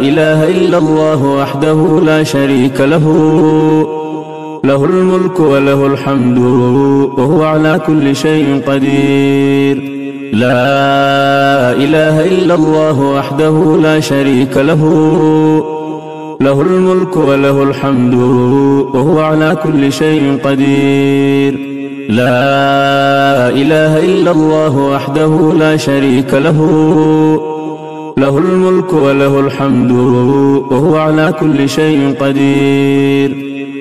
إله إلا الله وحده لا شريك له، له الملك وله الحمد وهو على كل شيء قدير. لا إله إلا الله وحده لا شريك له، له الملك وله الحمد وهو على كل شيء قدير. لا إله إلا الله وحده لا شريك له، له الملك وله الحمد وهو على كل شيء قدير.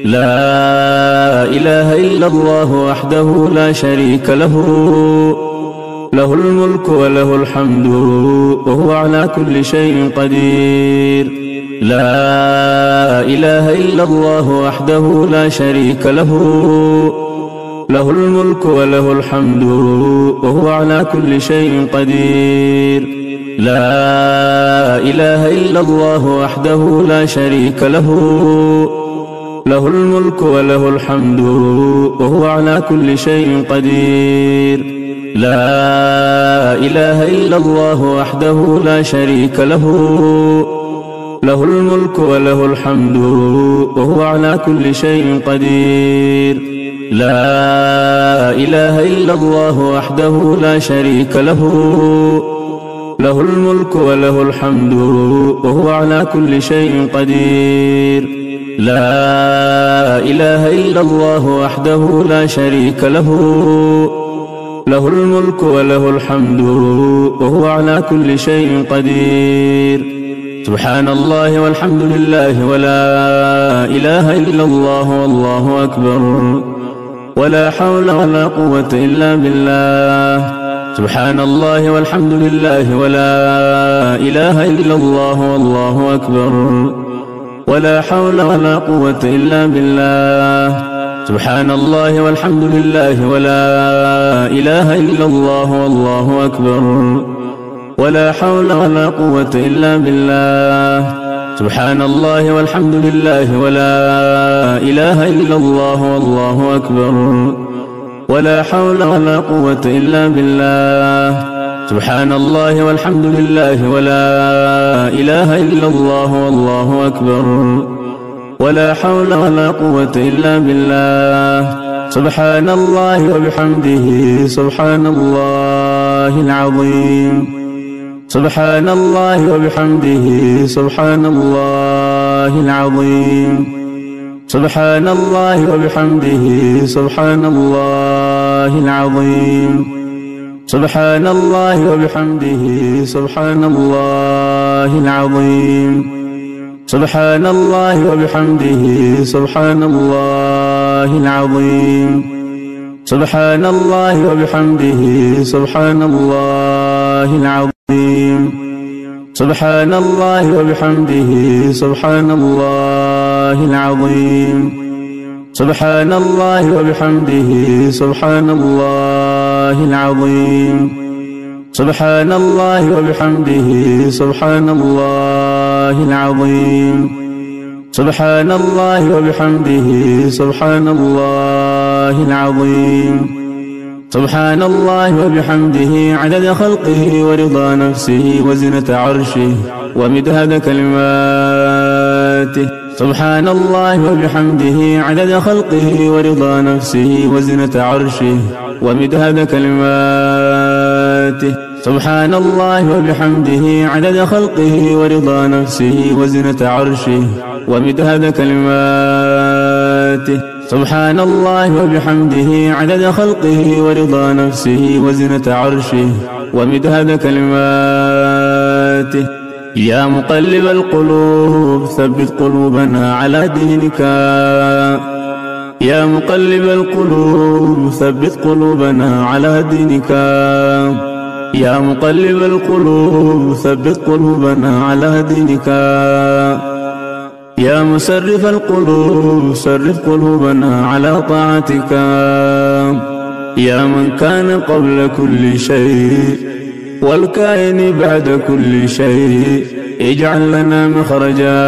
لا إله إلا الله وحده لا شريك له، له الملك وله الحمد وهو على كل شيء قدير. لا إله إلا الله وحده لا شريك له، له الملك وله الحمد وهو على كل شيء قدير. لا إله إلا الله وحده لا شريك له، له الملك وله الحمد وهو على كل شيء قدير. لا إله إلا الله وحده لا شريك له، له الملك وله الحمد وهو على كل شيء قدير. لا إله إلا الله وحده لا شريك له، له الملك وله الحمد وهو على كل شيء قدير. لا إله إلا الله وحده لا شريك له، له الملك وله الحمد وهو على كل شيء قدير. سبحان الله والحمد لله ولا إله إلا الله والله أكبر، ولا حول ولا قوة إلا بالله. سبحان الله والحمد لله ولا إله إلا الله والله أكبر، ولا حول ولا قوة إلا بالله. سبحان الله والحمد لله ولا إله إلا الله والله أكبر، ولا حول ولا قوة إلا بالله. سبحان الله والحمد لله ولا إله إلا الله والله أكبر، ولا حول ولا قوة إلا بالله. سبحان الله والحمد لله ولا إله إلا الله والله أكبر، ولا حول ولا قوة إلا بالله. سبحان الله وبحمده سبحان الله العظيم. سبحان الله وبحمده سبحان الله العظيم. سبحان الله وبحمده سبحان الله العظيم. سبحان الله وبحمده سبحان الله العظيم. سبحان الله وبحمده سبحان الله العظيم. سبحان الله وبحمده سبحان الله العظيم. سبحان الله وبحمده سبحان الله العظيم. سبحان الله وبحمده سبحان الله العظيم. سبحان الله وبحمده سبحان الله العظيم. سبحان الله وبحمده سبحان الله العظيم. سبحان الله وبحمده عدد خلقه ورضا نفسه وزنة عرشه ومداد كلماته. سبحان الله وبحمده عدد خلقه ورضا نفسه وزنة عرشه ومداد كلماته. سبحان الله وبحمده عدد خلقه ورضا نفسه وزنة عرشه ومداد كلماته. سبحان الله وبحمده عدد خلقه ورضا نفسه وزنة عرشه ومداد كلماته. يا مقلب القلوب ثبت قلوبنا على دينك. يا مقلب القلوب ثبت قلوبنا على دينك. يا مقلب القلوب ثبت قلوبنا على دينك. يا مسرف القلوب سرف قلوبنا على طاعتك. يا من كان قبل كل شيء والكائن بعد كل شيء اجعل لنا مخرجا.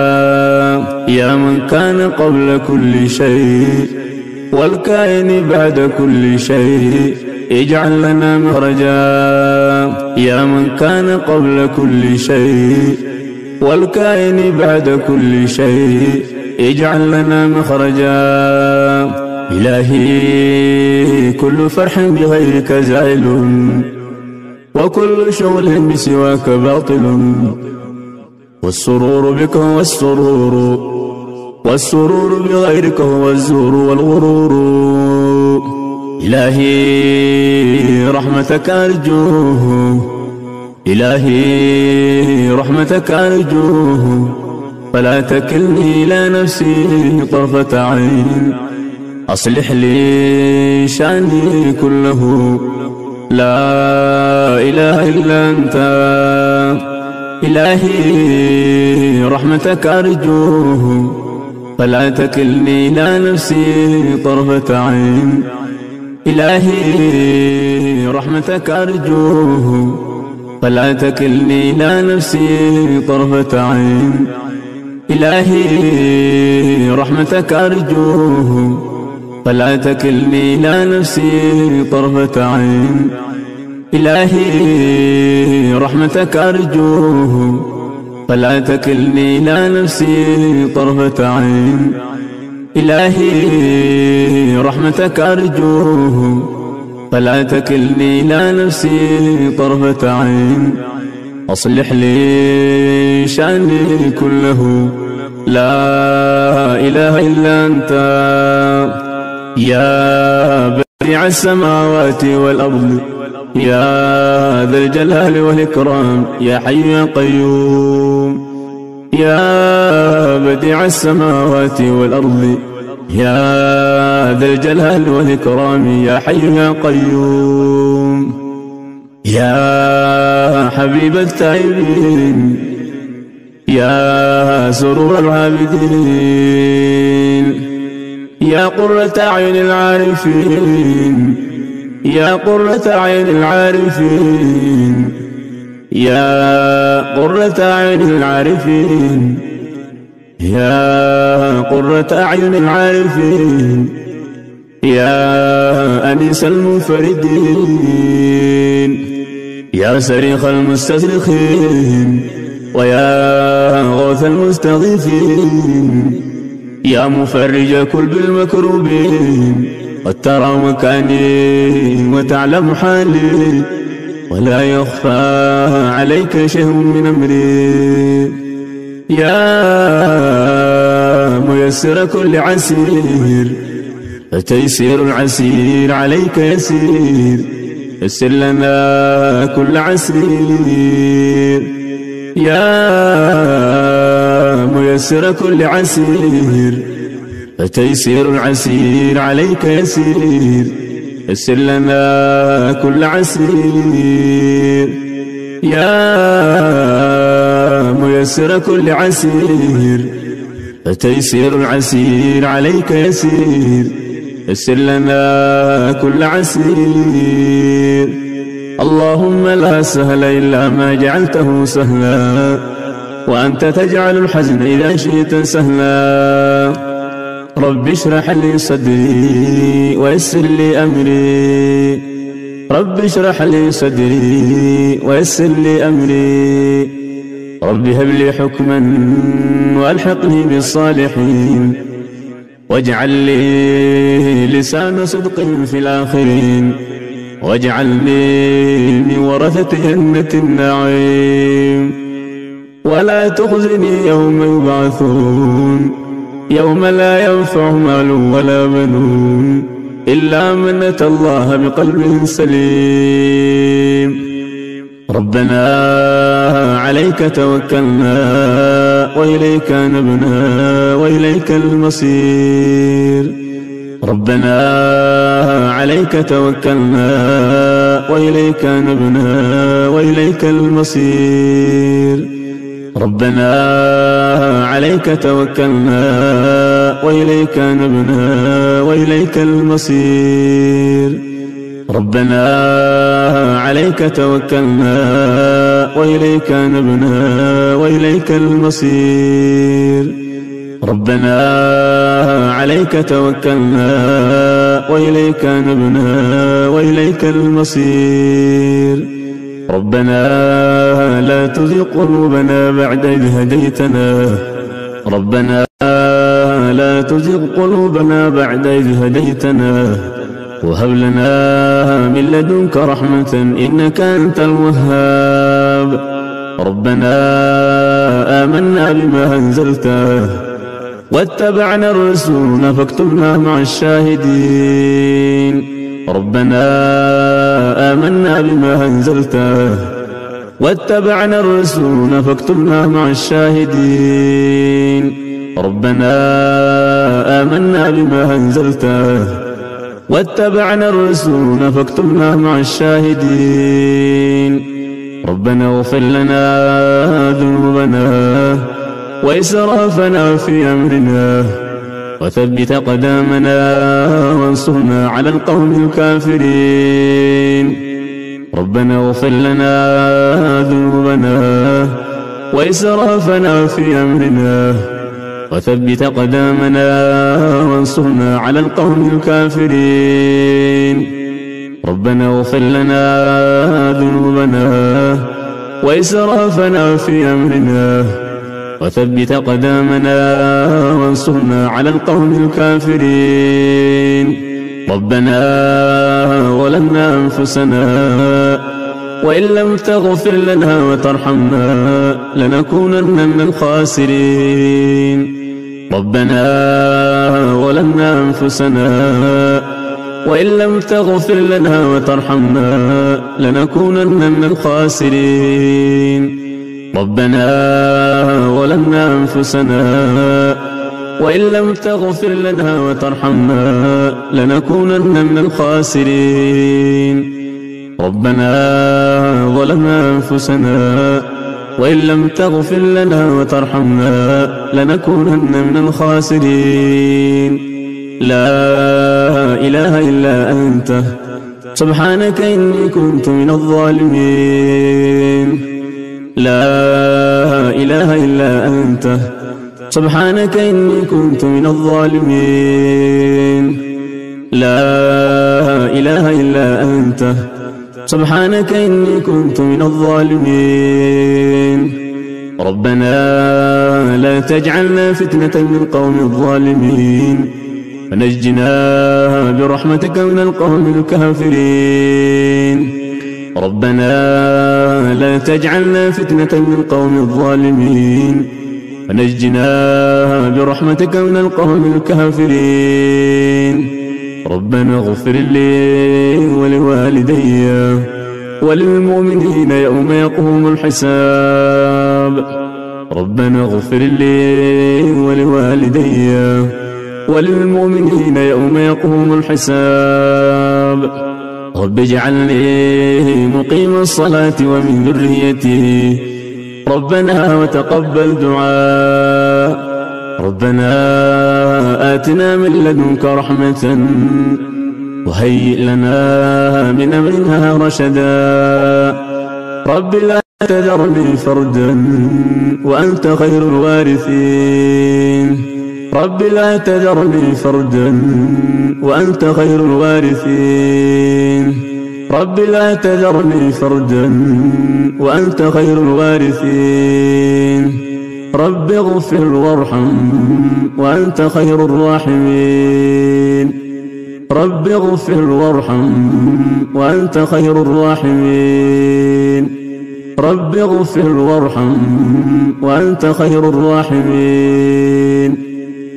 يا من كان قبل كل شيء والكائن بعد كل شيء اجعل لنا مخرجا. يا من كان قبل كل شيء والكائن بعد كل شيء اجعل لنا مخرجا. إلهي كل فرح بغيرك زائل، وكل شغل بسواك باطل، والسرور بك هو والسرور بغيرك هو الزور والغرور. إلهي رحمتك أرجوه، إلهي رحمتك أرجوه، فلا تكلني إلى نفسي طرفة عين. أصلح لي شأني كله، لا إله إلا أنت. إلهي رحمتك أرجوه، فلا تكلني إلى نفسي طرفة عين. إلهي رحمتك أرجوه، فلا تكلني إلى نفسي طرفة عين. إلهي رحمتك أرجوه، فلا تكلني إلى نفسي طرفة عين. إلهي رحمتك أرجوه، فلا تكلني إلى نفسي طرفة عين. إلهي رحمتك أرجوه، فلا تكلني إلى نفسي طرفة عين. أصلح لي شأني كله، لا إله إلا أنت. يا بديع السماوات والأرض، يا ذا الجلال والإكرام، يا حي يا قيوم. يا بديع السماوات والأرض، يا ذا الجلال والإكرام، يا حي يا قيوم. يا حبيب التائبين، يا سرور العابدين، يا قرة أعين العارفين، يا قرة أعين العارفين، يا قرة أعين العارفين، يا قرة أعين العارفين، يا أنيس المنفردين، يا صريخ المستصرخين، ويا غوث المستغيثين، يا مفرج كرب المكروبين. قد ترى مكاني وتعلم حالي، ولا يخفى عليك شيء من أمري. يا ميسر كل عسير، فتيسير العسير عليك يسير. يسر لنا كل عسير، يا ميسر كل عسير، فتيسير العسير عليك يسير. يسر لنا كل عسير، يا ميسر كل عسير، فتيسير العسير عليك يسير. يسر لنا كل عسير. اللهم لا سهل إلا ما جعلته سهلا، وأنت تجعل الحزن إذا شئت سهلا. رب اشرح لي صدري ويسر لي أمري، رب اشرح لي صدري ويسر لي أمري. رب هب لي حكما وألحقني بالصالحين، واجعل لي لسان صدق في الآخرين، واجعلني من ورثة جنة النعيم. ولا تخزني يوم يبعثون، يوم لا ينفع مال ولا بنون إلا من أتى الله بقلب سليم. ربنا عليك توكلنا وإليك نبنا وإليك المصير. ربنا عليك توكلنا وإليك نبنا وإليك المصير. ربنا عليك توكلنا وإليك نبنا وإليك المصير. ربنا عليك توكلنا وإليك نبنا وإليك المصير. ربنا عليك توكلنا وإليك نبنا وإليك المصير. ربنا لا تزغ قلوبنا بعد إذ هديتنا ربنا لا تزغ قلوبنا بعد إذ هديتنا وهب لنا من لدنك رحمة إنك أنت الوهاب ربنا آمنا بما أنزلت واتبعنا الرسول فاكتبنا مع الشاهدين ربنا آمنا بما أنزلت واتبعنا الرسول فاكتبنا مع الشاهدين ربنا آمنا بما أنزلت واتبعنا الرسول فاكتبنا مع الشاهدين ربنا اغفر لنا ذنوبنا وإسرافنا في أمرنا وثبت أقدامنا وانصرنا على القوم الكافرين ربنا اغفر لنا ذنوبنا وإسرافنا في أمرنا وثبت أقدامنا وانصرنا على القوم الكافرين ربنا اغفر لنا ذنوبنا وإسرافنا في أمرنا وثبت أقدامنا وانصرنا على القوم الكافرين ربنا ظلمنا أنفسنا وإن لم تغفر لنا وترحمنا لنكونن من الخاسرين ربنا ظلمنا أنفسنا وإن لم تغفر لنا وترحمنا لنكونن من الخاسرين ربنا ظلمنا أنفسنا وإن لم تغفر لنا وترحمنا لنكونن من الخاسرين ربنا ظلمنا أنفسنا وإن لم تغفر لنا وترحمنا لنكونن من الخاسرين لا إله إلا أنت سبحانك إني كنت من الظالمين لا إله إلا أنت سبحانك إني كنت من الظالمين لا إله إلا أنت سبحانك إني كنت من الظالمين ربنا لا تجعلنا فتنة للقوم الظالمين ونجنا برحمتك من القوم الكافرين ربنا لا تجعلنا فتنة للقوم الظالمين ونجنا برحمتك من القوم الكافرين ربنا اغفر لي ولوالدي وللمؤمنين يوم يقوم الحساب ربنا اغفر لي ولوالدي وللمؤمنين يوم يقوم الحساب رب اجعلني مقيم الصلاة ومن ذريتي ربنا وتقبل دعاء ربنا آتنا من لدنك رحمة وهيئ لنا من أمرنا رشدا رب لا تذرني فردا وأنت خير الوارثين رب لا تذرني فردا وأنت خير الوارثين رب لا تذرني فردا وأنت خير الوارثين رب اغفر وارحم وأنت خير الراحمين رب اغفر وارحم وأنت خير الراحمين رب اغفر وارحم وأنت خير الراحمين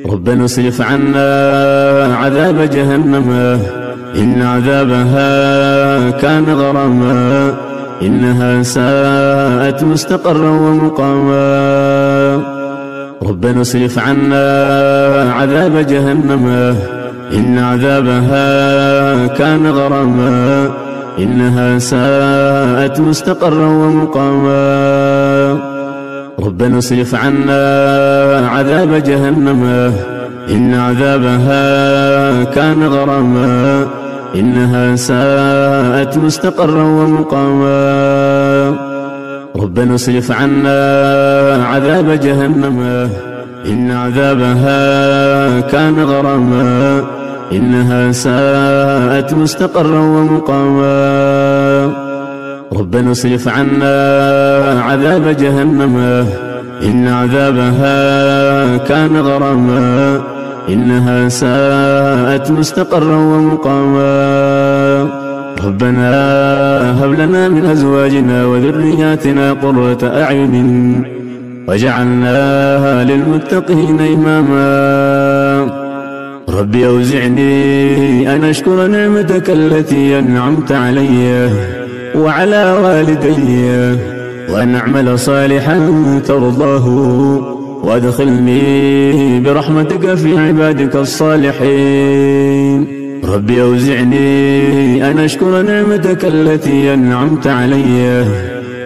ربنا اصرف عنا عذاب جهنم إن عذابها كان غراما إنها ساءت مستقرا ومقاما ربنا اصرف عنا عذاب جهنم إن عذابها كان غراما إنها ساءت مستقرا ومقاما ربنا اصرف عنا عذاب جهنم إن عذابها كان غراما إنها ساءت مستقرا ومقاما ربنا اصرف عنا عذاب جهنم إن عذابها كان غراما إنها ساءت مستقرا ومقاما ربنا اصرف عنا عذاب جهنم إن عذابها كان غراما إنها ساءت مستقرا ومقاما ربنا هب لنا من أزواجنا وذرياتنا قرة أعين واجعلنا للمتقين إماما ربي أوزعني أن أشكر نعمتك التي أنعمت علي وعلى والدي وأن أعمل صالحا ترضاه وأدخلني برحمتك في عبادك الصالحين ربي أوزعني أن أشكر نعمتك التي أنعمت علي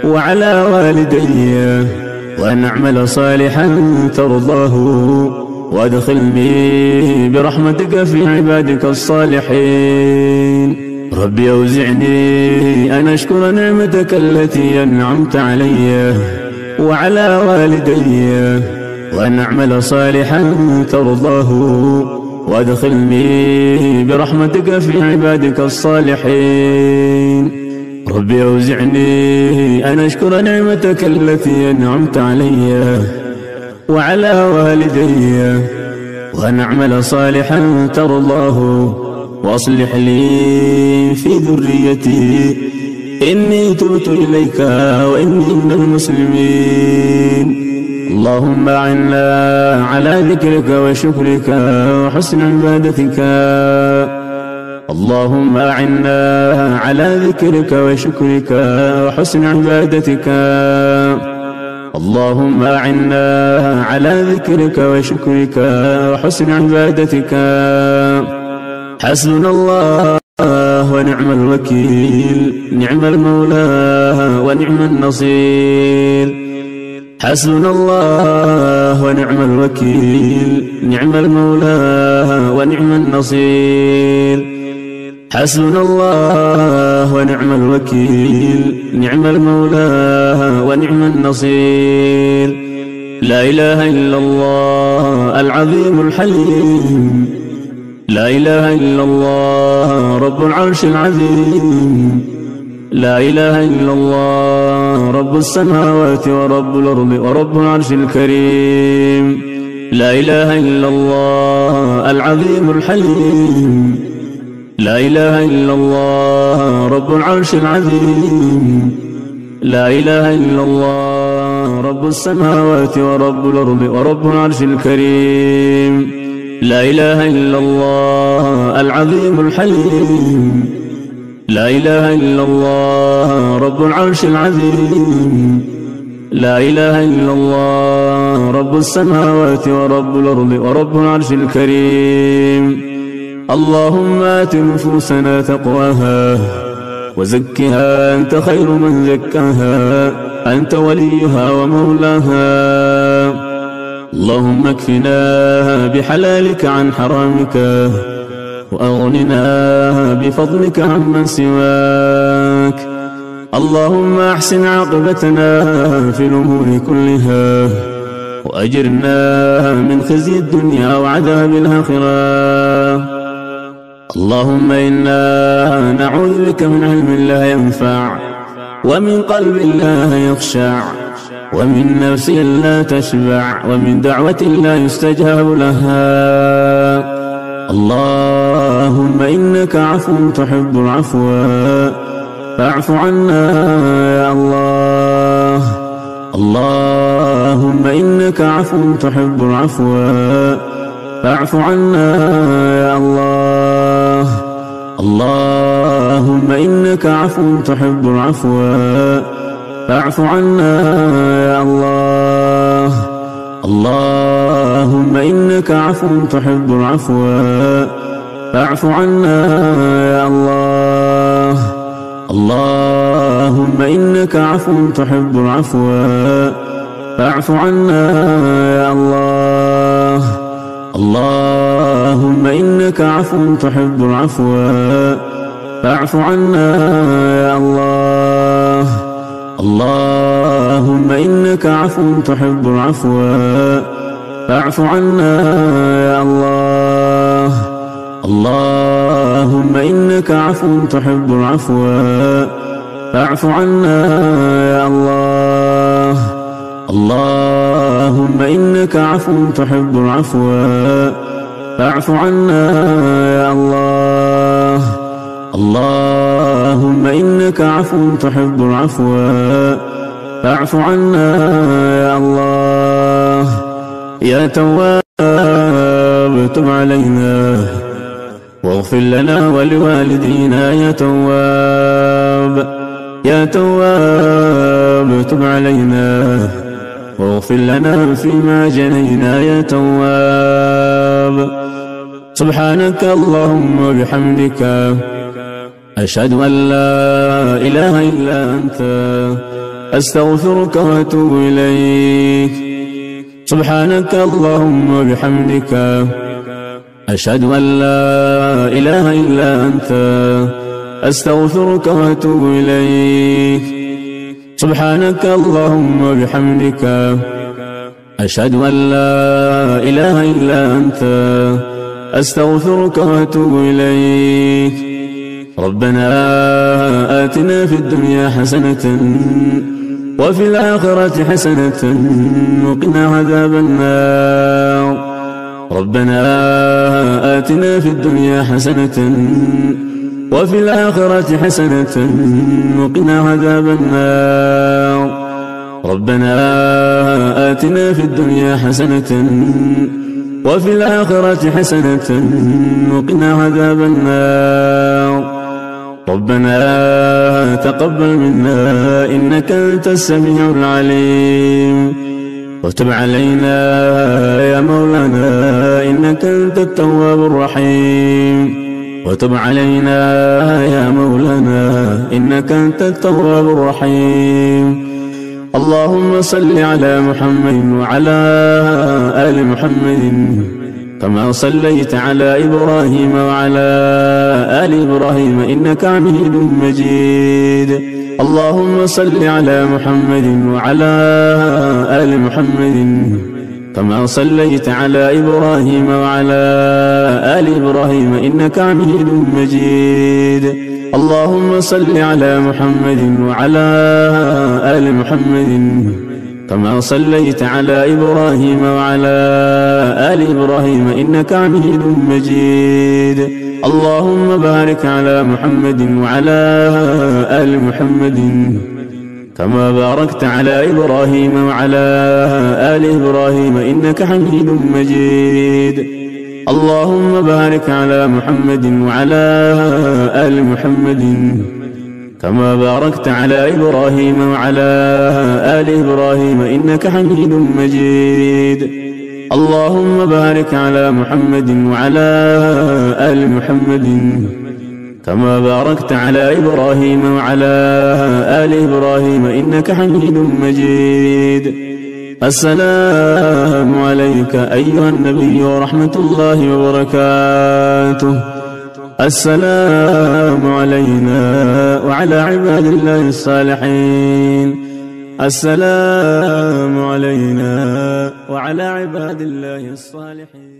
وعلى والدي وأن أعمل صالحا ترضاه وأدخلني برحمتك في عبادك الصالحين ربي أوزعني أن أشكر نعمتك التي أنعمت علي وعلى والدي وأن أعمل صالحا ترضاه وأدخلني برحمتك في عبادك الصالحين ربي أوزعني أن أشكر نعمتك التي أنعمت علي وعلى والدي وأن أعمل صالحا ترضاه وأصلح لي في ذريتي إني تبت إليك وإني من المسلمين اللهم أعنا على ذكرك وشكرك وحسن عبادتك اللهم أعنا على ذكرك وشكرك وحسن عبادتك اللهم أعنا على ذكرك وشكرك وحسن عبادتك حسبنا الله ونعم الوكيل نعم المولى ونعم النصير حسبنا الله ونعم الوكيل نعم المولى ونعم النصير حسبنا الله ونعم الوكيل نعم المولى ونعم النصير لا إله إلا الله العظيم الحليم لا إله إلا الله رب العرش العظيم لا إله إلا الله رب السماوات ورب الأرض ورب العرش الكريم لا إله إلا الله العظيم الحليم لا إله إلا الله رب العرش العظيم لا إله إلا الله رب السماوات ورب الأرض ورب العرش الكريم لا إله إلا الله العظيم الحليم لا إله إلا الله رب العرش العظيم لا إله إلا الله رب السماوات ورب الأرض ورب العرش الكريم اللهم آت نفوسنا تقواها وزكها أنت خير من زكاها أنت وليها ومولاها اللهم اكفنا بحلالك عن حرامك وأغننا بفضلك عمن سواك اللهم أحسن عاقبتنا في الأمور كلها وأجرنا من خزي الدنيا وعذاب الآخرة اللهم إنا نعوذ بك من علم لا ينفع ومن قلب لا يخشع ومن نفس لا تشبع ومن دعوة لا يستجاب لها اللهم إنك عفو تحب العفو فاعف عنا يا الله اللهم إنك عفو تحب العفو فاعف عنا يا الله اللهم إنك عفو تحب العفو فاعف عنا يا الله اللهم إنك عفو تحب العفو فاعف عنا يا الله اللهم إنك عفو تحب العفو فاعف عنا يا الله اللهم إنك عفو تحب العفو فاعف عنا يا الله اللهم إنك عفو تحب العفو فاعف عنا يا الله اللهم إنك عفو تحب العفو فاعف عنا يا الله. اللهم إنك عفو تحب العفو فاعف عنا يا الله. اللهم إنك عفو تحب العفو فاعف عنا يا الله. يا تواب تب علينا واغفر لنا ولوالدينا. يا تواب يا تواب تب علينا واغفر لنا فيما جنينا. يا تواب سبحانك اللهم وبحمدك أشهد أن لا إله إلا أنت أستغفرك وأتوب إليك. سبحانك اللهم وبحمدك أشهد أن لا إله إلا أنت أستغفرك وأتوب إليك. سبحانك اللهم وبحمدك أشهد أن لا إله إلا أنت أستغفرك وأتوب إليك. ربنا آتنا في الدنيا حسنة وفي الآخرة حسنة وقنا عذاب النار. ربنا آتنا في الدنيا حسنة وفي الآخرة حسنة وقنا عذاب النار. ربنا آتنا في الدنيا حسنة وفي الآخرة حسنة وقنا عذاب النار. ربنا تقبل منا إنك أنت السميع العليم وتب علينا يا مولانا إنك أنت التواب الرحيم. وتب علينا يا مولانا إنك أنت التواب الرحيم. اللهم صل على محمد وعلى آل محمد كما صليت على إبراهيم وعلى آل إبراهيم إنك حميد مجيد. اللهم صل على محمد وعلى آل محمد كما صليت على إبراهيم وعلى آل إبراهيم إنك حميد مجيد. اللهم صل على محمد وعلى آل محمد كما صليت على إبراهيم وعلى آل إبراهيم إنك حميد مجيد. اللهم بارك على محمد وعلى آل محمد كما باركت على إبراهيم وعلى آل إبراهيم إنك حميد مجيد. اللهم بارك على محمد وعلى آل محمد كما باركت على إبراهيم وعلى آل إبراهيم إنك حميد مجيد. اللهم بارك على محمد وعلى آل محمد كما باركت على إبراهيم وعلى آل إبراهيم إنك حميد مجيد. السلام عليك أيها النبي ورحمة الله وبركاته. السلام علينا وعلى عباد الله الصالحين. السلام علينا وعلى عباد الله الصالحين.